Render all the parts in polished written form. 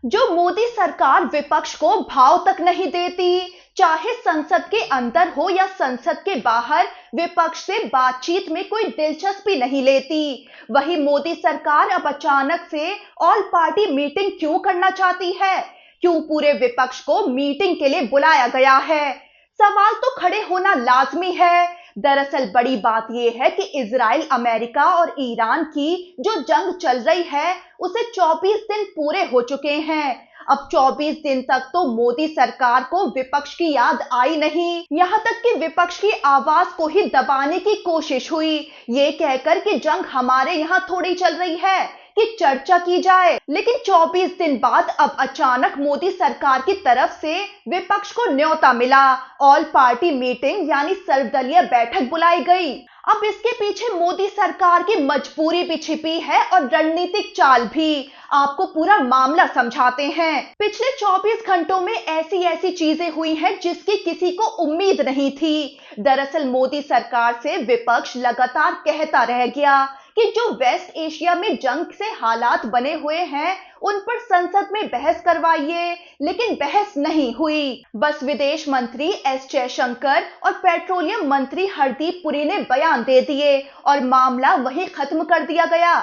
जो मोदी सरकार विपक्ष को भाव तक नहीं देती, चाहे संसद के अंदर हो या संसद के बाहर, विपक्ष से बातचीत में कोई दिलचस्पी नहीं लेती। वही मोदी सरकार अब अचानक से ऑल पार्टी मीटिंग क्यों करना चाहती है? क्यों पूरे विपक्ष को मीटिंग के लिए बुलाया गया है? सवाल तो खड़े होना लाजमी है। दरअसल बड़ी बात यह है कि इजराइल, अमेरिका और ईरान की जो जंग चल रही है उसे 24 दिन पूरे हो चुके हैं। अब 24 दिन तक तो मोदी सरकार को विपक्ष की याद आई नहीं, यहां तक कि विपक्ष की आवाज को ही दबाने की कोशिश हुई, ये कहकर कि जंग हमारे यहां थोड़ी चल रही है कि चर्चा की जाए। लेकिन 24 दिन बाद अब अचानक मोदी सरकार की तरफ से विपक्ष को न्योता मिला, ऑल पार्टी मीटिंग यानी सर्वदलीय बैठक बुलाई गई। अब इसके पीछे मोदी सरकार की मजबूरी भी छिपी है और रणनीतिक चाल भी। आपको पूरा मामला समझाते हैं। पिछले 24 घंटों में ऐसी चीजें हुई हैं जिसकी किसी को उम्मीद नहीं थी। दरअसल मोदी सरकार से विपक्ष लगातार कहता रह गया कि जो वेस्ट एशिया में जंग से हालात बने हुए हैं उन पर संसद में बहस करवाइए, लेकिन बहस नहीं हुई। बस विदेश मंत्री एस जयशंकर और पेट्रोलियम मंत्री हरदीप पुरी ने बयान दे दिए और मामला वहीं खत्म कर दिया गया।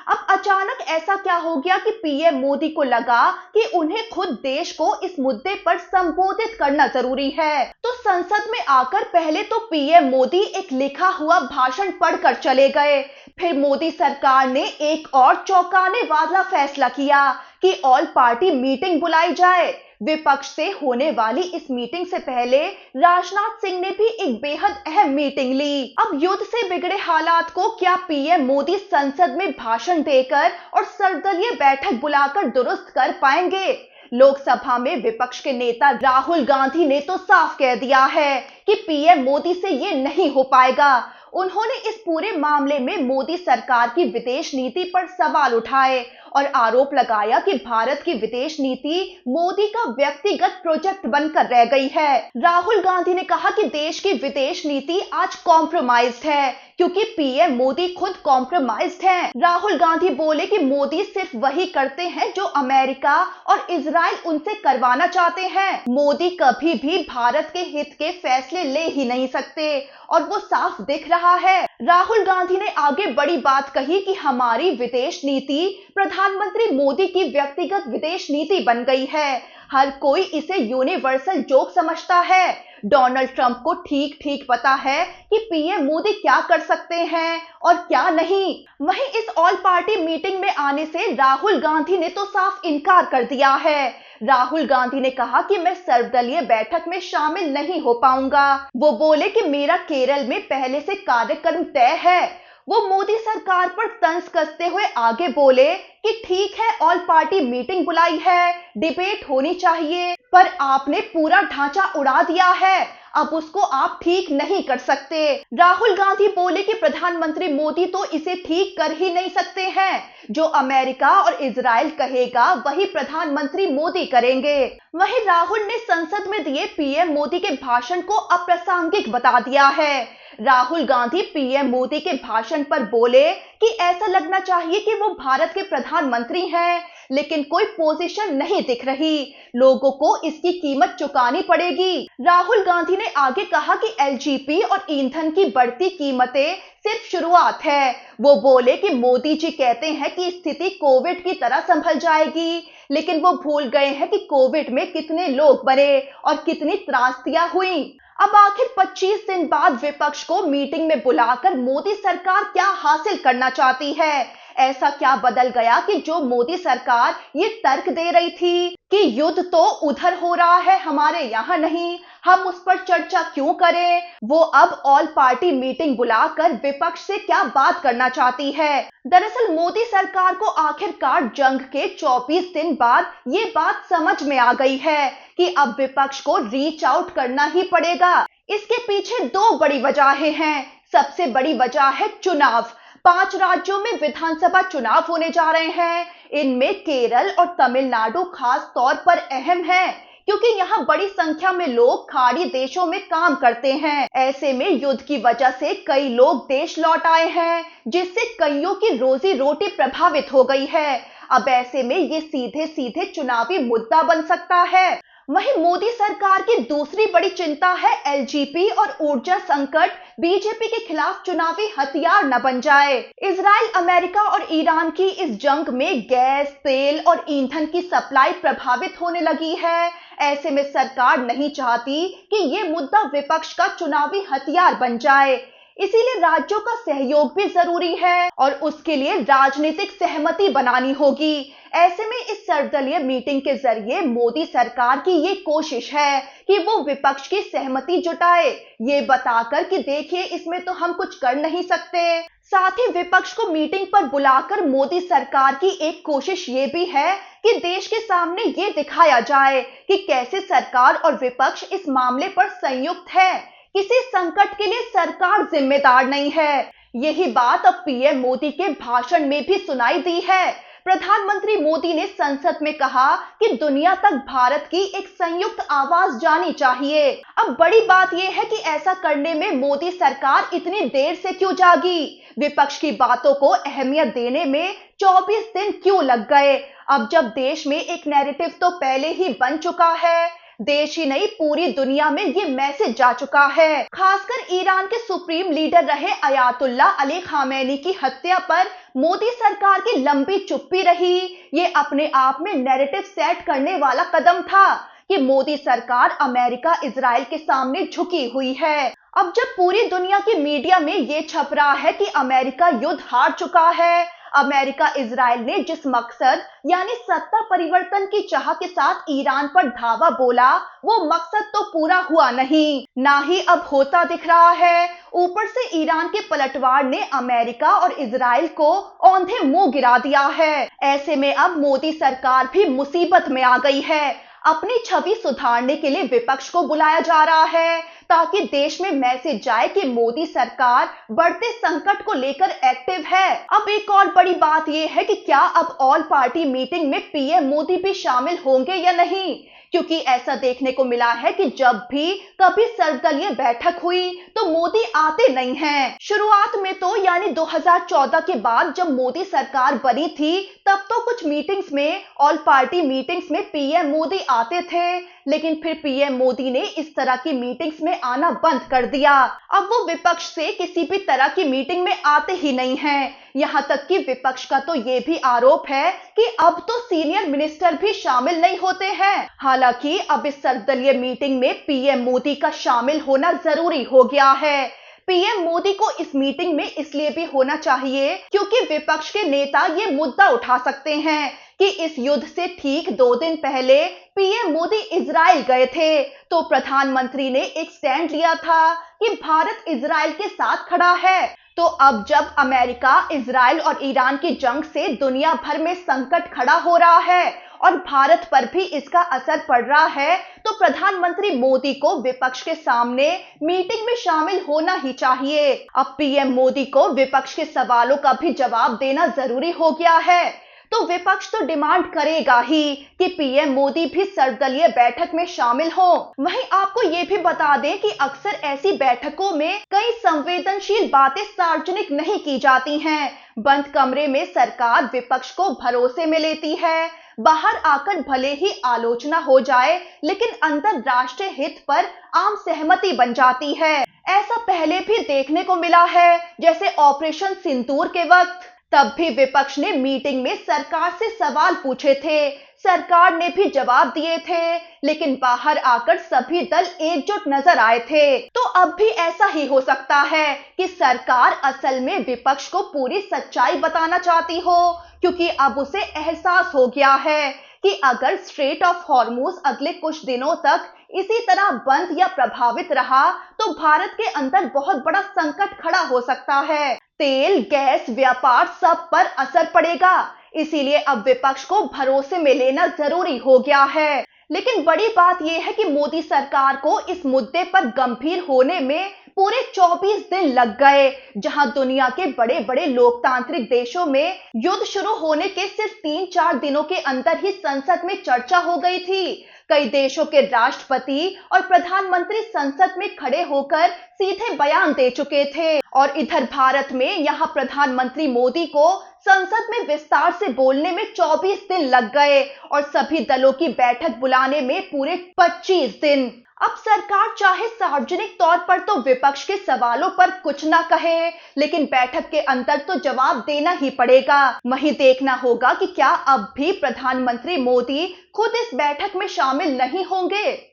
अब अचानक ऐसा क्या हो गया कि पीएम मोदी को लगा कि उन्हें खुद देश को इस मुद्दे पर संबोधित करना जरूरी है। तो संसद में आकर पहले तो पीएम मोदी एक लिखा हुआ भाषण पढ़कर चले गए। फिर मोदी सरकार ने एक और चौंकाने वाला फैसला किया कि ऑल पार्टी मीटिंग बुलाई जाए। विपक्ष से होने वाली इस मीटिंग से पहले राजनाथ सिंह ने भी एक बेहद अहम मीटिंग ली। अब युद्ध से बिगड़े हालात को क्या पीएम मोदी संसद में भाषण देकर और सर्वदलीय बैठक बुलाकर दुरुस्त कर पाएंगे? लोकसभा में विपक्ष के नेता राहुल गांधी ने तो साफ कह दिया है कि पीएम मोदी से ये नहीं हो पाएगा। उन्होंने इस पूरे मामले में मोदी सरकार की विदेश नीति पर सवाल उठाए और आरोप लगाया कि भारत की विदेश नीति मोदी का व्यक्तिगत प्रोजेक्ट बनकर रह गई है। राहुल गांधी ने कहा कि देश की विदेश नीति आज कॉम्प्रोमाइज्ड है क्योंकि पीएम मोदी खुद कॉम्प्रोमाइज्ड हैं। राहुल गांधी बोले कि मोदी सिर्फ वही करते हैं जो अमेरिका और इजराइल उनसे करवाना चाहते हैं। मोदी कभी भी भारत के हित के फैसले ले ही नहीं सकते और वो साफ दिख रहा है। राहुल गांधी ने आगे बड़ी बात कही कि हमारी विदेश नीति प्रधानमंत्री मोदी की व्यक्तिगत विदेश नीति बन गई है। हर कोई इसे यूनिवर्सल जोक समझता है। डोनाल्ड ट्रंप को ठीक ठीक पता है कि पीएम मोदी क्या कर सकते हैं और क्या नहीं। वहीं इस ऑल पार्टी मीटिंग में आने से राहुल गांधी ने तो साफ इनकार कर दिया है। राहुल गांधी ने कहा कि मैं सर्वदलीय बैठक में शामिल नहीं हो पाऊंगा। वो बोले कि मेरा केरल में पहले से कार्यक्रम तय है। वो मोदी सरकार पर तंज कसते हुए आगे बोले कि ठीक है, ऑल पार्टी मीटिंग बुलाई है, डिबेट होनी चाहिए, पर आपने पूरा ढांचा उड़ा दिया है, अब उसको आप ठीक नहीं कर सकते। राहुल गांधी बोले कि प्रधानमंत्री मोदी तो इसे ठीक कर ही नहीं सकते हैं। जो अमेरिका और इजराइल कहेगा वही प्रधानमंत्री मोदी करेंगे। वहीं राहुल ने संसद में दिए पीएम मोदी के भाषण को अप्रासंगिक बता दिया है। राहुल गांधी पीएम मोदी के भाषण पर बोले कि ऐसा लगना चाहिए कि वो भारत के प्रधानमंत्री हैं, लेकिन कोई पोजीशन नहीं दिख रही। लोगों को इसकी कीमत चुकानी पड़ेगी। राहुल गांधी ने आगे कहा कि एलजीपी और ईंधन की बढ़ती कीमतें सिर्फ शुरुआत है। वो बोले कि मोदी जी कहते हैं कि स्थिति कोविड की तरह संभल जाएगी, लेकिन वो भूल गए हैं कि कोविड में कितने लोग मरे और कितनी त्रासदियां हुई। अब आखिर 25 दिन बाद विपक्ष को मीटिंग में बुलाकर मोदी सरकार क्या हासिल करना चाहती है? ऐसा क्या बदल गया कि जो मोदी सरकार ये तर्क दे रही थी कि युद्ध तो उधर हो रहा है, हमारे यहाँ नहीं, हम उस पर चर्चा क्यों करें, वो अब ऑल पार्टी मीटिंग बुलाकर विपक्ष से क्या बात करना चाहती है? दरअसल मोदी सरकार को आखिरकार जंग के 24 दिन बाद ये बात समझ में आ गई है कि अब विपक्ष को रीच आउट करना ही पड़ेगा। इसके पीछे दो बड़ी वजहें हैं। सबसे बड़ी वजह है चुनाव। 5 राज्यों में विधानसभा चुनाव होने जा रहे हैं। इनमें केरल और तमिलनाडु खास तौर पर अहम है क्योंकि यहाँ बड़ी संख्या में लोग खाड़ी देशों में काम करते हैं। ऐसे में युद्ध की वजह से कई लोग देश लौट आए हैं, जिससे कईयों की रोजी रोटी प्रभावित हो गई है। अब ऐसे में ये सीधे सीधे चुनावी मुद्दा बन सकता है। वहीं मोदी सरकार की दूसरी बड़ी चिंता है एलजीपी और ऊर्जा संकट बीजेपी के खिलाफ चुनावी हथियार न बन जाए। इजराइल, अमेरिका और ईरान की इस जंग में गैस, तेल और ईंधन की सप्लाई प्रभावित होने लगी है। ऐसे में सरकार नहीं चाहती कि ये मुद्दा विपक्ष का चुनावी हथियार बन जाए। इसीलिए राज्यों का सहयोग भी जरूरी है और उसके लिए राजनीतिक सहमति बनानी होगी। ऐसे में इस सर्वदलीय मीटिंग के जरिए मोदी सरकार की ये कोशिश है कि वो विपक्ष की सहमति जुटाए, ये बताकर कि देखिए इसमें तो हम कुछ कर नहीं सकते। साथ ही विपक्ष को मीटिंग पर बुलाकर मोदी सरकार की एक कोशिश ये भी है कि देश के सामने ये दिखाया जाए कि कैसे सरकार और विपक्ष इस मामले पर संयुक्त है। किसी संकट के लिए सरकार जिम्मेदार नहीं है। यही बात अब पीएम मोदी के भाषण में भी सुनाई दी है। प्रधानमंत्री मोदी ने संसद में कहा कि दुनिया तक भारत की एक संयुक्त आवाज जानी चाहिए। अब बड़ी बात यह है कि ऐसा करने में मोदी सरकार इतनी देर से क्यों जागी? विपक्ष की बातों को अहमियत देने में 24 दिन क्यों लग गए? अब जब देश में एक नैरेटिव तो पहले ही बन चुका है, देश ही नहीं पूरी दुनिया में ये मैसेज जा चुका है। खासकर ईरान के सुप्रीम लीडर रहे अयातुल्ला अली खामेनी की हत्या पर मोदी सरकार की लंबी चुप्पी रही। ये अपने आप में नैरेटिव सेट करने वाला कदम था कि मोदी सरकार अमेरिका, इजराइल के सामने झुकी हुई है। अब जब पूरी दुनिया की मीडिया में ये छप रहा है कि अमेरिका युद्ध हार चुका है, अमेरिका इजराइल ने जिस मकसद यानी सत्ता परिवर्तन की चाह के साथ ईरान पर धावा बोला, वो मकसद तो पूरा हुआ नहीं, ना ही अब होता दिख रहा है। ऊपर से ईरान के पलटवार ने अमेरिका और इजराइल को औंधे मुंह गिरा दिया है। ऐसे में अब मोदी सरकार भी मुसीबत में आ गई है। अपनी छवि सुधारने के लिए विपक्ष को बुलाया जा रहा है ताकि देश में मैसेज जाए कि मोदी सरकार बढ़ते संकट को लेकर एक्टिव है। अब एक और बड़ी बात यह है कि क्या अब ऑल पार्टी मीटिंग में पीएम मोदी भी शामिल होंगे या नहीं, क्योंकि ऐसा देखने को मिला है कि जब भी कभी सर्वदलीय बैठक हुई तो मोदी आते नहीं हैं। शुरुआत में तो यानी 2014 के बाद जब मोदी सरकार बनी थी तब तो कुछ मीटिंग्स में, ऑल पार्टी मीटिंग्स में पीएम मोदी आते थे, लेकिन फिर पीएम मोदी ने इस तरह की मीटिंग्स में आना बंद कर दिया। अब वो विपक्ष से किसी भी तरह की मीटिंग में आते ही नहीं हैं। यहाँ तक कि विपक्ष का तो ये भी आरोप है कि अब तो सीनियर मिनिस्टर भी शामिल नहीं होते हैं। हालांकि अब इस सर्वदलीय मीटिंग में पीएम मोदी का शामिल होना जरूरी हो गया है। पीएम मोदी को इस मीटिंग में इसलिए भी होना चाहिए क्योंकि विपक्ष के नेता ये मुद्दा उठा सकते हैं कि इस युद्ध से ठीक 2 दिन पहले पीएम मोदी इजराइल गए थे तो प्रधानमंत्री ने एक स्टैंड लिया था कि भारत इजराइल के साथ खड़ा है। तो अब जब अमेरिका, इजराइल और ईरान की जंग से दुनिया भर में संकट खड़ा हो रहा है और भारत पर भी इसका असर पड़ रहा है, तो प्रधानमंत्री मोदी को विपक्ष के सामने मीटिंग में शामिल होना ही चाहिए। अब पीएम मोदी को विपक्ष के सवालों का भी जवाब देना जरूरी हो गया है। तो विपक्ष तो डिमांड करेगा ही कि पीएम मोदी भी सर्वदलीय बैठक में शामिल हो। वहीं आपको ये भी बता दें कि अक्सर ऐसी बैठकों में कई संवेदनशील बातें सार्वजनिक नहीं की जाती हैं। बंद कमरे में सरकार विपक्ष को भरोसे में लेती है। बाहर आकर भले ही आलोचना हो जाए, लेकिन अंदर राष्ट्रीय हित पर आम सहमति बन जाती है। ऐसा पहले भी देखने को मिला है, जैसे ऑपरेशन सिंदूर के वक्त। तब भी विपक्ष ने मीटिंग में सरकार से सवाल पूछे थे, सरकार ने भी जवाब दिए थे, लेकिन बाहर आकर सभी दल एकजुट नजर आए थे। तो अब भी ऐसा ही हो सकता है कि सरकार असल में विपक्ष को पूरी सच्चाई बताना चाहती हो, क्योंकि अब उसे एहसास हो गया है कि अगर स्ट्रेट ऑफ हॉर्मुज अगले कुछ दिनों तक इसी तरह बंद या प्रभावित रहा तो भारत के अंदर बहुत बड़ा संकट खड़ा हो सकता है। तेल, गैस, व्यापार सब पर असर पड़ेगा। इसीलिए अब विपक्ष को भरोसे में लेना जरूरी हो गया है। लेकिन बड़ी बात यह है कि मोदी सरकार को इस मुद्दे पर गंभीर होने में पूरे 24 दिन लग गए, जहां दुनिया के बड़े बड़े लोकतांत्रिक देशों में युद्ध शुरू होने के सिर्फ 3-4 दिनों के अंदर ही संसद में चर्चा हो गई थी। कई देशों के राष्ट्रपति और प्रधानमंत्री संसद में खड़े होकर सीधे बयान दे चुके थे और इधर भारत में यहां प्रधानमंत्री मोदी को संसद में विस्तार से बोलने में 24 दिन लग गए और सभी दलों की बैठक बुलाने में पूरे 25 दिन। अब सरकार चाहे सार्वजनिक तौर पर तो विपक्ष के सवालों पर कुछ ना कहे, लेकिन बैठक के अंदर तो जवाब देना ही पड़ेगा। वहीं देखना होगा कि क्या अब भी प्रधानमंत्री मोदी खुद इस बैठक में शामिल नहीं होंगे।